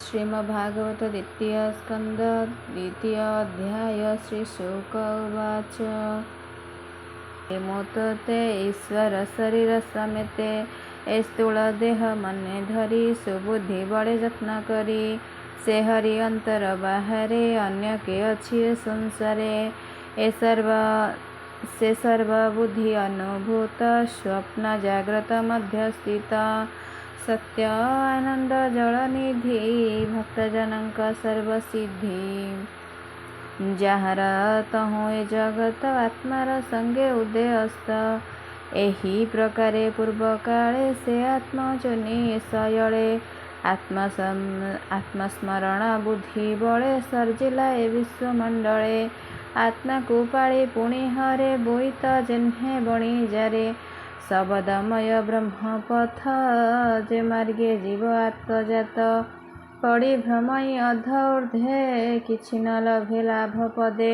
श्रीमद्भागवत द्वितीय स्कंद द्वितीय अध्याय श्री शुक उवाच मोतते ईश्वर शरीर समेते ए स्थूल देह मने धरी सुबुद्धि बड़े यत्न करी से हरि अंतर बाहरे अन्य के अच्छी संसारे ए सर्व बुद्धि अनुभूत स्वप्न जाग्रत मध्य स्थित सत्य आनंद जलनिधि भक्तजनक सर्वसिद्धि जार तहु ए जगत आत्मार संगे उदयस्त एही प्रकारे पूर्व काले से आत्मजनी सयले आत्मस्मरण बुद्धि बले सर्जिला ए विश्वमंडले आत्मा को पाଳି पुणी हरे बोईत जन्हे बणी जारे शबदमय ब्रह्मपथ जे मार्गे जीव आत्मजात पड़ी भ्रमई अध ऊर्ध्वे किछि न लभे लाभ पदे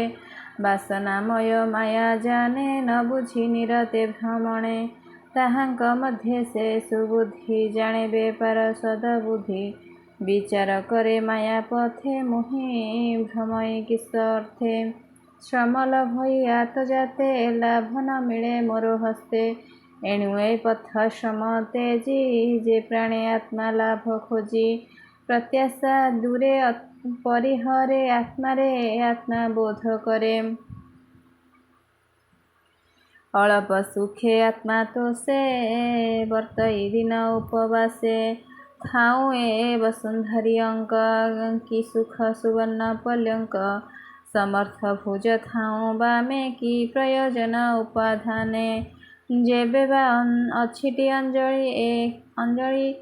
बासनामय माया जाने न बुझी निरते भ्रमणे ताहांक मध्य से सुबुद्धि जाने बेपार सदबुद्धि विचार करे माया पथे मुहि भ्रमई किस अर्थे श्रमल भई आत्मजाते लाभ न मिले मोर हस्ते एणु ए पथ श्रम तेजी जे प्राणे आत्मा लाभ खोजी प्रत्याशा दूरे परिहरे आत्मारे आत्मा बोध करे अल्प सुखे आत्मा तो से वर्तई दिन उपवासे खाऊँ ए वसुंधरी अंक की सुख सुवर्ण पल्यंक समर्थ भुज थाऊँ बामे की प्रयोजन उपाधाने जेबे बा अछिटी अंजलि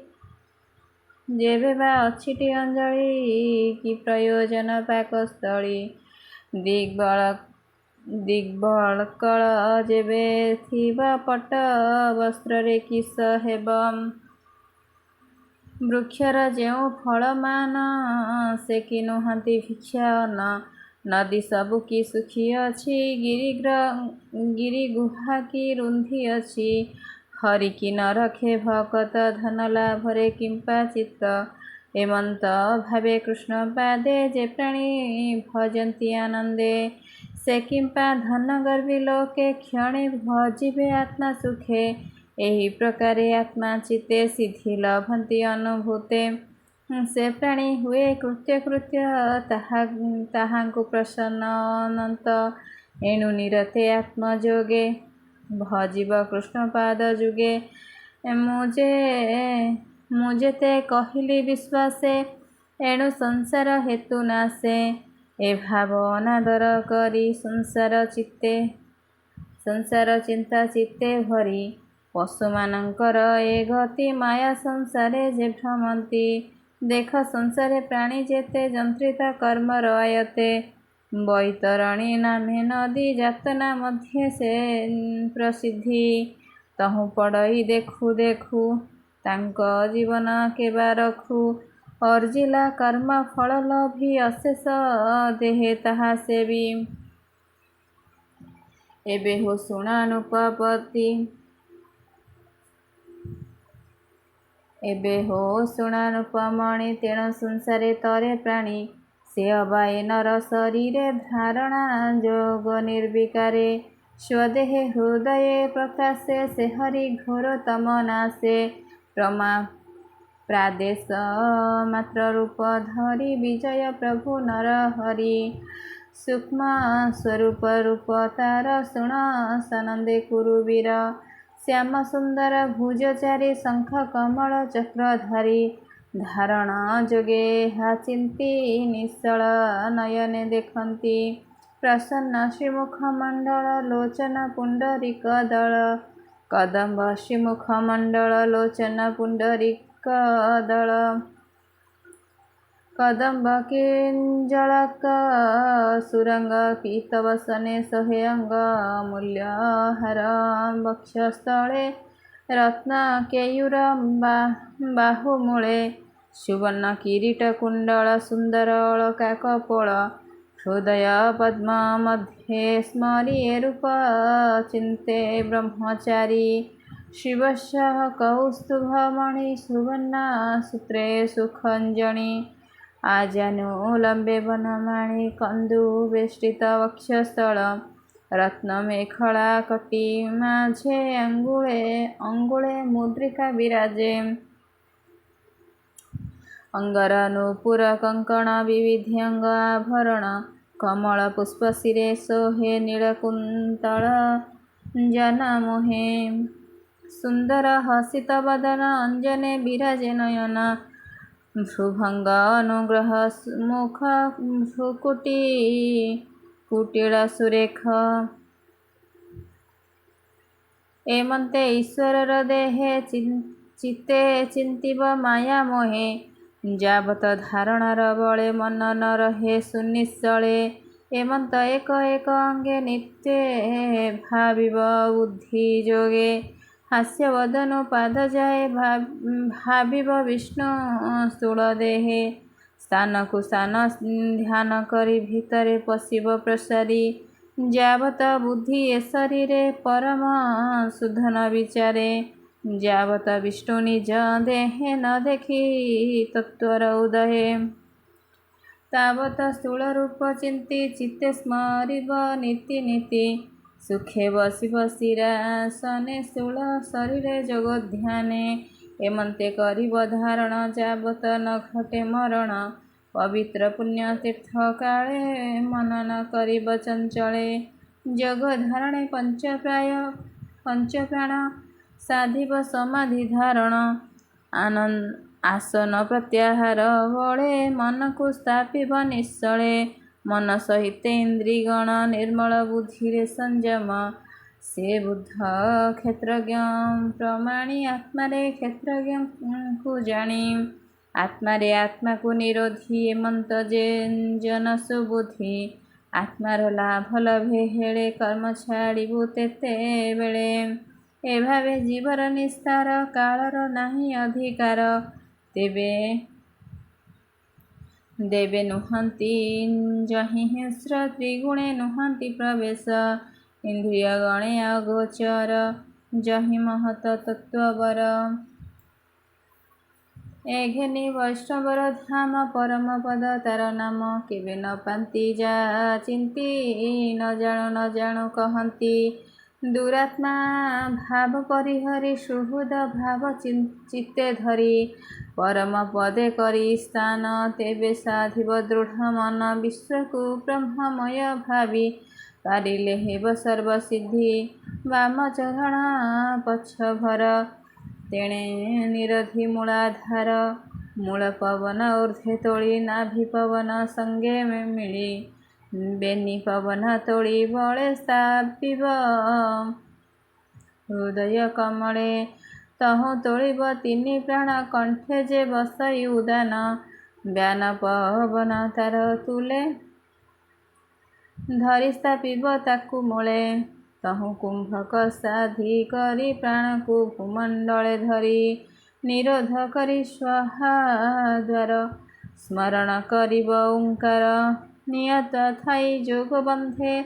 की प्रयोजन पाकस्थली दिग्बळकळ जेबे थिबा पट वस्त्र रे किस हेब वृक्षर जेउ फलमान से कि नुहंती भिक्षा न नदी सबु की सुखी अछि गिरी गुहा की रुंधी अछि हरि की न रखे भकत धन लाभरे किंपा चित्त एमंत भावे कृष्ण पादे जे प्राणी भजंती आनंदे से किंपा धन गर्वी लोके क्षणे भजिबे आत्मा सुखे एही प्रकारे आत्मा चित्ते सिद्धि लभंती अनुभूते से प्राणी हुए कृत्य ताहांकु प्रसन्न अनंत एणु निरते आत्मजोगे भजिब कृष्ण पाद जुगे मुझे ते कहिली विश्वासे एणु संसार हेतु नासे ए भाव अनादर करी संसार चिंता चित्ते भरी पशुमानंकर ए गति माया संसारे जे भ्रमंती देख संसारे प्राणी जेते जंत्रिता कर्म रयते बैतरणी नामे नदी जातना मध्य से प्रसिद्धि तहु पड़ई देखु तांक जीवन केबा रखु अर्जिला कर्म फल लभी अशेष देहे ताहा सेवी एबे हो शुणानुपमणि तेणु संसारे तरे प्राणी से अबाए नर शरीरे धारणा जोग निर्विकारे स्वदेहे हृदय प्रकाशे से हरि घोर तम नाशे प्रादेश मात्र रूप धरी विजय प्रभु नर हरि सूक्ष्म स्वरूप रूप तार शुण सनंदे कुरुवीर श्याम सुंदर भुजचारी शंख कमल चक्रधारी धारण जोगे हाचिंती निश्चल नयने देखंती प्रसन्न श्रीमुख मंडल लोचन पुंडरीक दल कदम्ब श्रीमुख मंडल लोचन पुंडरीक दल कदम्ब किंजलक सुरंग पीतवसने सहेअंग मूल्यहार वक्षस्थले रत्न केयूर बाहुमूले सुवर्ण किरीट कुंडल सुंदर अलका कपोल हृदय पद्म मध्ये स्मरी रूप चिंते ब्रह्मचारी शिवस्य कौस्तुभमणि सुवर्णा सूत्रे सुखंजनी आजानुलम्बे वनमाणि कन्दु वेष्टित वक्षस्थल रत्नमेखला कटी माझे अंगुळे मुद्रिका विराजे अंगरनूपुर कंकण विविध्यंग आभरण कमल पुष्पशिरे सोहे नीलकुन्तल जनमोहे सुंदर हसित वदन अंजने विराजे नयन भ्रुभंग अनुग्रह मुख भ्रुकुटी कुटिल सुरेख एमंते ईश्वर देहे चित्ते चिंतिब माया मोहे जावत धारणार बळे मन न रहे सुनिश्चले एमंत एक एक अंगे नित्ये भाविब बुद्धि जोगे हास्य वदनो पाद जाए भाविब विष्णु स्थूल देहे स्थान को स्थान ध्यान करी भितरे पशिब प्रसारी जावत बुद्धि ए शरीरे परम सुधन विचारे जावत विष्णु निज देहे न देखी तत्वर उदये तावत स्थूल रूप चिंती चित्ते स्मरिब नीति नीति सुखे बसिब शिरासने स्थूल शरीरे जोग ध्याने एमंते करिब धारण जावत न घटे मरण पवित्र पुण्य तीर्थ काले मनन करिब चंचले जग धारणे पंचप्राण साधिब समाधि धारण आसन प्रत्याहार बळे मन को स्थापिब निश्चले मन सहित इंद्रिगण निर्मल बुद्धि संयम से बुद्ध क्षेत्रज्ञ प्रमाणी आत्मारे क्षेत्रज्ञ को जानी आत्मारे आत्मा को निरोधी एमंत जन सुबुद्धि आत्मार लाभ लभे हेळे कर्म छाड़िबु तेते बेळे ए भावे जीवर निस्तार कालर नाही अधिकार तेबे देवे नुहंती जहि हिंस्र त्रिगुणे नुहंती प्रवेश इंद्रिय गणे अगोचर जहि महत तत्ववर एघेनि वैष्णवर धाम परम पद तार नाम केवे न पांती जा चिंती न जाणु कहंती दुरात्मा भाव परिहरि सुहृद भाव चित्ते धरी परम पदे करी स्थान तेबे साधिब दृढ़ मन विश्वकु ब्रह्ममय भावी पारिले हेब सर्वसिद्धि वाम चरण पछभर तेणे निरधि मूलाधार मूल पवन ऊर्ध्वे तोली नाभि पवन संगे मिली बेनी पवन तोली बळे स्थापिब हृदय कमले तहु तोलिब तिनि प्राण कंठे जे बसई उदान ब्यान पवन तार तुले धरी स्थापिब ताकु मूले तहु कुंभक साधि करी प्राण को भूमंडले धरी निरोध करी स्वाहा द्वार स्मरण करिब ओंकार नियत थाई जोग बंधे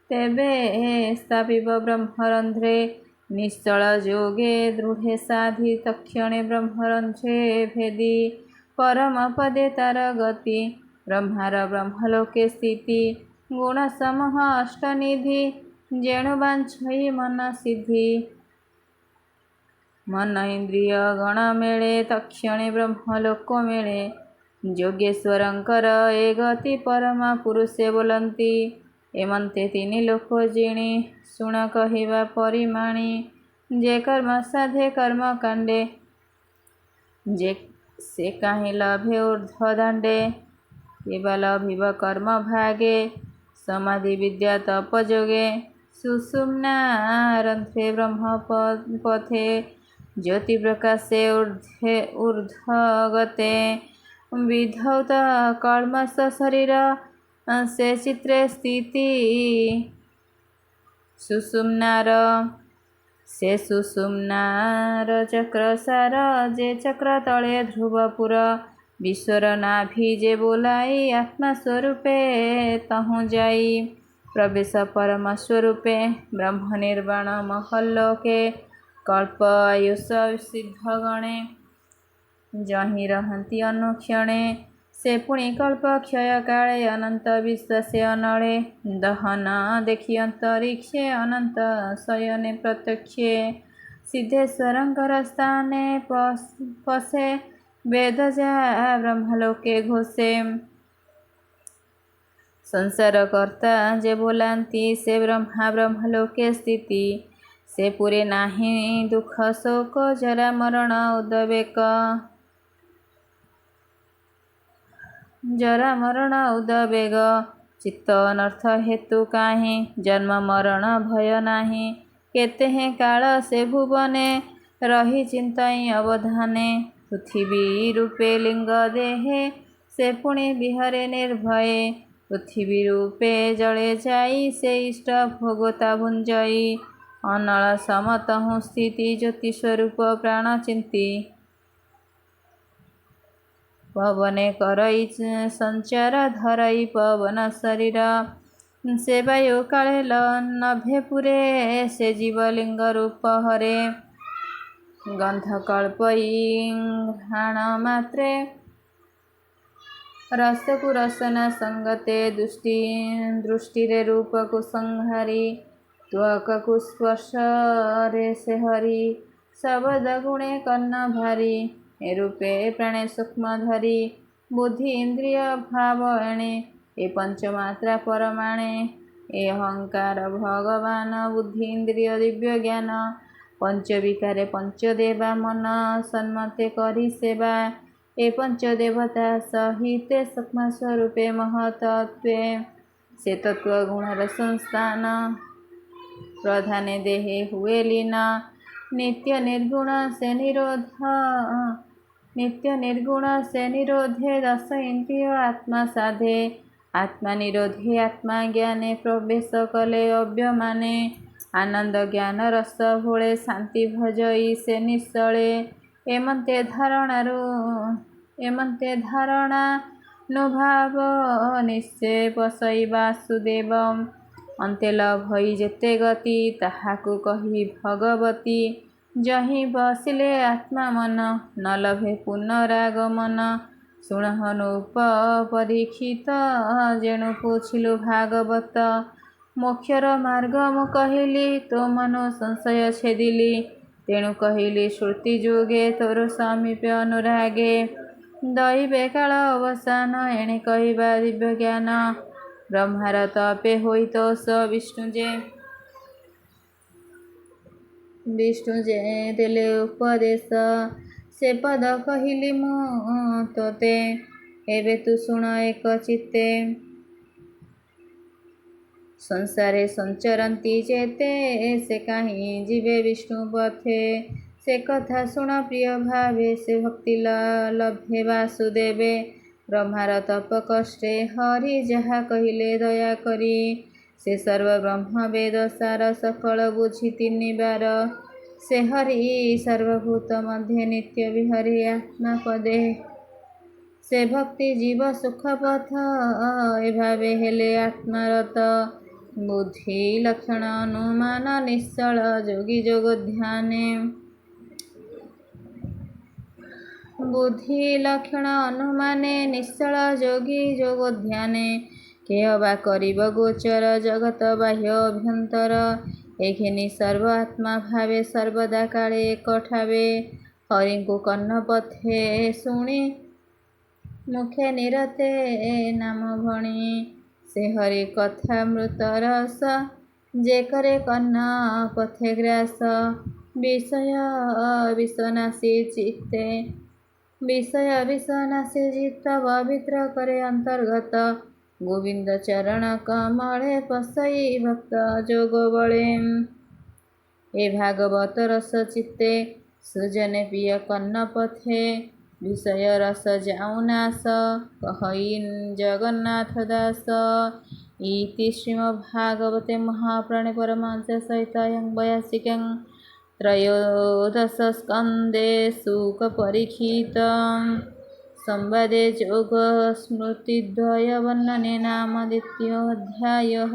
तेबे स्थापिब ब्रह्मरंध्रे निश्चल जोगे दृढ़े साधि तक्षणे ब्रह्मरंध्रे भेदी परम पदे तार गति ब्रह्मार ब्रह्मलोके स्थिति गुण समूह अष्टनिधि जेणु बांछई मन सिद्धि मन इंद्रिय गण मेले तक्षणे ब्रह्मलोक मेले जोगेश्वरंकर ए गति परमा पुरुषे बोलंती एमंते तिनि लोक जिणी शुण कहिबा परिमाणी जे कर्म साधे कर्म कांडे जे से काहि लभे ऊर्ध्व दांडे केवल लभिब कर्म भागे समाधि विद्या तप जोगे सुषुम्ना रंध्रे ब्रह्म पथे ज्योति प्रकाशे ऊर्ध्व गते विधौत कल्मष शरीर से चित्रे स्थिति सुषुम्नार से सुषुम्नार चक्रसार जे चक्र तले ध्रुवपुर विश्वर नाभि जे बोलाई आत्मा स्वरूपे तहु जाई प्रवेश परम स्वरूपे ब्रह्म निर्वाण महल्लोके कल्प आयुष सिद्ध गणे जहि रहंती अनुक्षणे से पुणी कल्प क्षय काले अनंत विश्व से अनळे दहन देखी अंतरिक्षे अनंत शयने प्रत्यक्षे सिद्धेश्वरंकर स्थाने पसे वेद जा ब्रह्मलोके घोषे संसार कर्ता जे बोलांती से ब्रह्मा ब्रह्मलोके स्थिति से पुरे नाही दुख शोक जरा मरण उद्वेग जरा मरण उद्वेग चित्त अनर्थ हेतु काहे जन्म मरण भय नाही केते हैं काल से भुवने रही चिंताई अवधाने पृथ्वी रूपे लिंग देहे से पुणे विहरे निर्भये पृथ्वी रूपे जले जाई से इष्ट भोगता भुंजई अनल समतहु स्थिति ज्योति स्वरूप प्राण चिंती पवने करई संचार धरई पवन शरीर से वायु काले नभे पुरे से जीवलिंग रूप हरे गंध कल्पई घ्राण मात्रे रसकु रसना संगते दृष्टि रे रूप को संहारी त्वक को स्पर्श रे से हरि शब्द गुणे कर्ण भारी ए रूपे प्राणे सूक्ष्म धरी बुद्धि इंद्रिय भाव एणे ए पंचमात्रा परमाणे ए अहंकार भगवान बुद्धि इंद्रिय दिव्य ज्ञान पंच विकारे पंचदेवा मन सन्मते करी सेवा ए पंचदेवता सहिते सूक्ष्म स्वरूपे महतत्वे से तत्व गुणर संस्थान प्रधाने देहे हुए लीना नित्य निर्गुण से निरोधे दश इंद्रिय आत्मा साधे आत्मा निरोधे आत्मा ज्ञाने प्रवेश कले अव्यमाने आनंद ज्ञान रस भोले शांति भजई से निश्चले एमंते धारणा नुभाव निश्चय पसई वासुदेव अंते लभई जेते गति ताहाकु कही भगवती जही बसिले आत्मा मन न लभे पुनरागमन शुणहनुप परीक्षित जेणु पूछिलु भागवत मोक्षर मार्ग मु कहिली तो मनो संशय छेदिली तेणु कहिली श्रुति जुगे तोर सामीप्य अनुरागे दैवे काल अवसान एणे कहिबा दिव्य ज्ञान ब्रह्मार तपे होई तो स विष्णु जे देले उपदेश से पद कहिली मु तोते एबे तू शुण एक चित्ते संसारे संचरंती जेते से कहीं जीवे विष्णु पथे से कथा शुण प्रिय भावे से भक्ति लभे वासुदेवे ब्रह्मार तप कष्टे हरि जहा कहिले दया करी से सर्व ब्रह्म वेद सार सकल बुझी तिनि बार से हरि सर्वभूत मध्य नित्य विहरि आत्मा पदे से भक्ति जीव सुख पथ एभावे हेले आत्मारत बुद्धि लक्षण अनुमान निश्चल जोगी जोग ध्याने बुद्धि लक्षण अनुमाने निश्चल जोगी जोग ध्याने के अबा करिब गोचर जगत बाह्य अभ्यंतर एघेनी सर्व आत्मा भावे सर्वदा काले एक ठावे हरिଙ୍କୁ कर्ण पथे शुणी मुखे निरते नाम भणी से हरि कथा मृत रस जे करे कर्ण पथे ग्रास विषय विषनाशी चित्ते विषय विषनाशी चित्त पवित्र करे अंतर्गत गोविंद चरण कमले पसई भक्त जोग बळे ए भागवत रस चित्ते सृजने प्रिय कन्न पथे विषय रस जाउनास कहई जगन्नाथ दास इति श्रीमद्भागवते महापुराणे परमहंस सहितायां 82 त्रयोदश स्कंदे शुक परीक्षित संवादे जोग स्मृतिद्वय वर्णने नाम 2 अध्यायः।